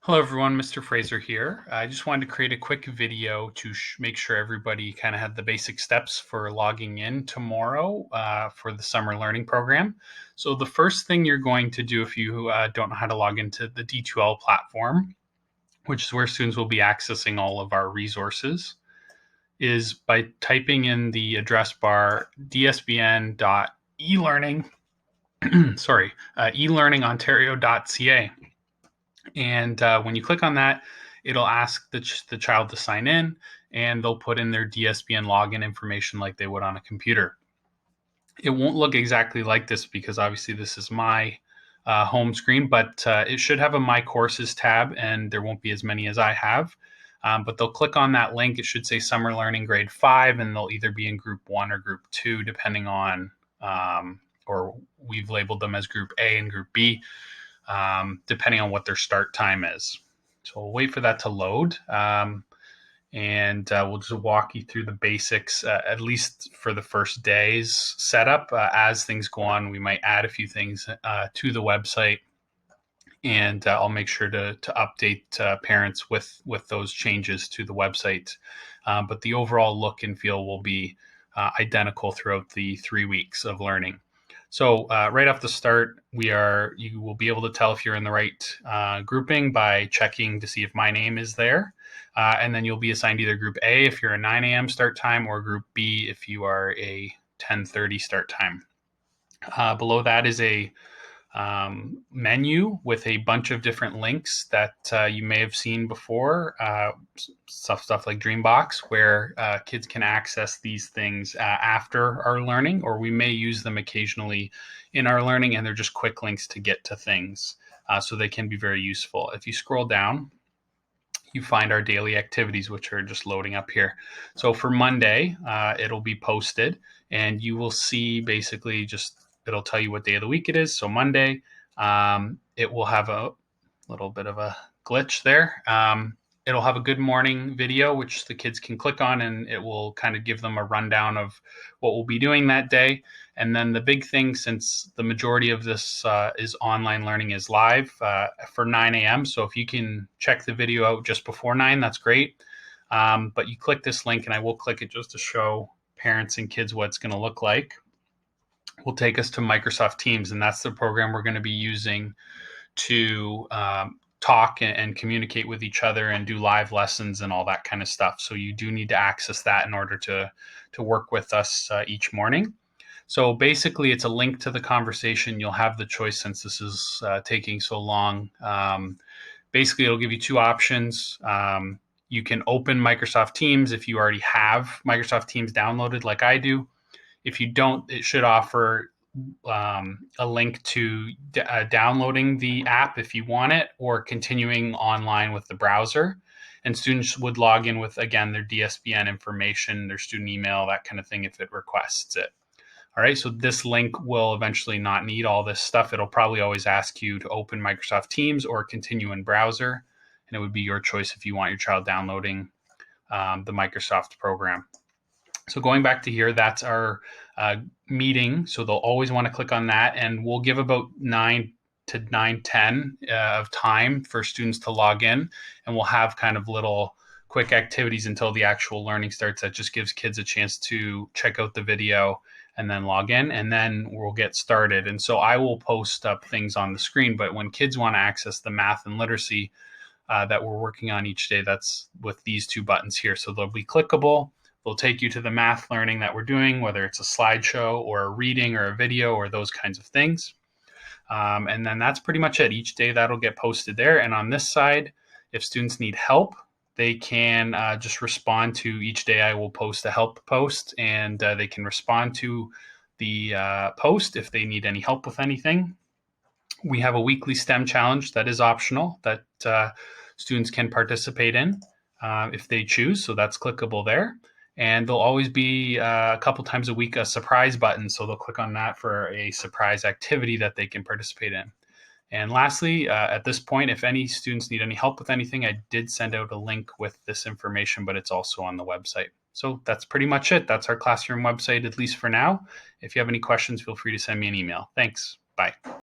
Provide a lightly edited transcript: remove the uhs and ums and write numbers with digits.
Hello everyone, Mr. Fraser here. I just wanted to create a quick video to make sure everybody kind of had the basic steps for logging in tomorrow for the summer learning program. So the first thing you're going to do if you don't know how to log into the D2L platform, which is where students will be accessing all of our resources, is by typing in the address bar dsbn.elearning, elearningontario.ca. And when you click on that, it'll ask the child to sign in, and they'll put in their DSBN login information like they would on a computer. It won't look exactly like this because obviously this is my home screen, but it should have a My Courses tab, and there won't be as many as I have. But they'll click on that link. It should say Summer Learning Grade 5, and they'll either be in Group 1 or Group 2, depending on, or we've labeled them as Group A and Group B, depending on what their start time is. So we'll wait for that to load, and we'll just walk you through the basics, at least for the first day's setup. As things go on, we might add a few things to the website, and I'll make sure to update parents with those changes to the website. But the overall look and feel will be identical throughout the 3 weeks of learning. So right off the start, you will be able to tell if you're in the right grouping by checking to see if my name is there. And then you'll be assigned either Group A if you're a 9 a.m. start time, or Group B if you are a 10:30 start time. Below that is a menu with a bunch of different links that you may have seen before, stuff like Dreambox, where kids can access these things after our learning, or we may use them occasionally in our learning, and they're just quick links to get to things, so they can be very useful. If you scroll down, you find our daily activities, which are just loading up here. So for Monday, it'll be posted, and you will see basically it'll tell you what day of the week it is. So Monday, it will have a little bit of a glitch there. It'll have a good morning video, which the kids can click on, and it will kind of give them a rundown of what we'll be doing that day. And then the big thing, since the majority of this is online learning, is live for 9 a.m. So if you can check the video out just before 9, that's great. But you click this link, and I will click it just to show parents and kids what it's going to look like. Will take us to Microsoft Teams, and that's the program we're going to be using to talk and communicate with each other and do live lessons and all that kind of stuff. So you do need to access that in order to work with us each morning. So basically, it's a link to the conversation. You'll have the choice, since this is taking so long. Basically, it'll give you two options. You can open Microsoft Teams if you already have Microsoft Teams downloaded like I do. If you don't, it should offer a link to downloading the app if you want it, or continuing online with the browser. And students would log in with, again, their DSBN information, their student email, that kind of thing, if it requests it. All right, so this link will eventually not need all this stuff. It'll probably always ask you to open Microsoft Teams or continue in browser, and it would be your choice if you want your child downloading the Microsoft program. So going back to here, that's our meeting. So they'll always want to click on that, and we'll give about 9 to 9:10 of time for students to log in, and we'll have kind of little quick activities until the actual learning starts. That just gives kids a chance to check out the video and then log in, and then we'll get started. And so I will post up things on the screen, but when kids want to access the math and literacy that we're working on each day, that's with these two buttons here. So they'll be clickable. They'll take you to the math learning that we're doing, whether it's a slideshow or a reading or a video or those kinds of things. And then that's pretty much it. Each day that'll get posted there. And on this side, if students need help, they can just respond to each day. I will post a help post, and they can respond to the post if they need any help with anything. We have a weekly STEM challenge that is optional that students can participate in if they choose. So that's clickable there. And there'll always be a couple times a week a surprise button. So they'll click on that for a surprise activity that they can participate in. And lastly, at this point, if any students need any help with anything, I did send out a link with this information, but it's also on the website. So that's pretty much it. That's our classroom website, at least for now. If you have any questions, feel free to send me an email. Thanks. Bye.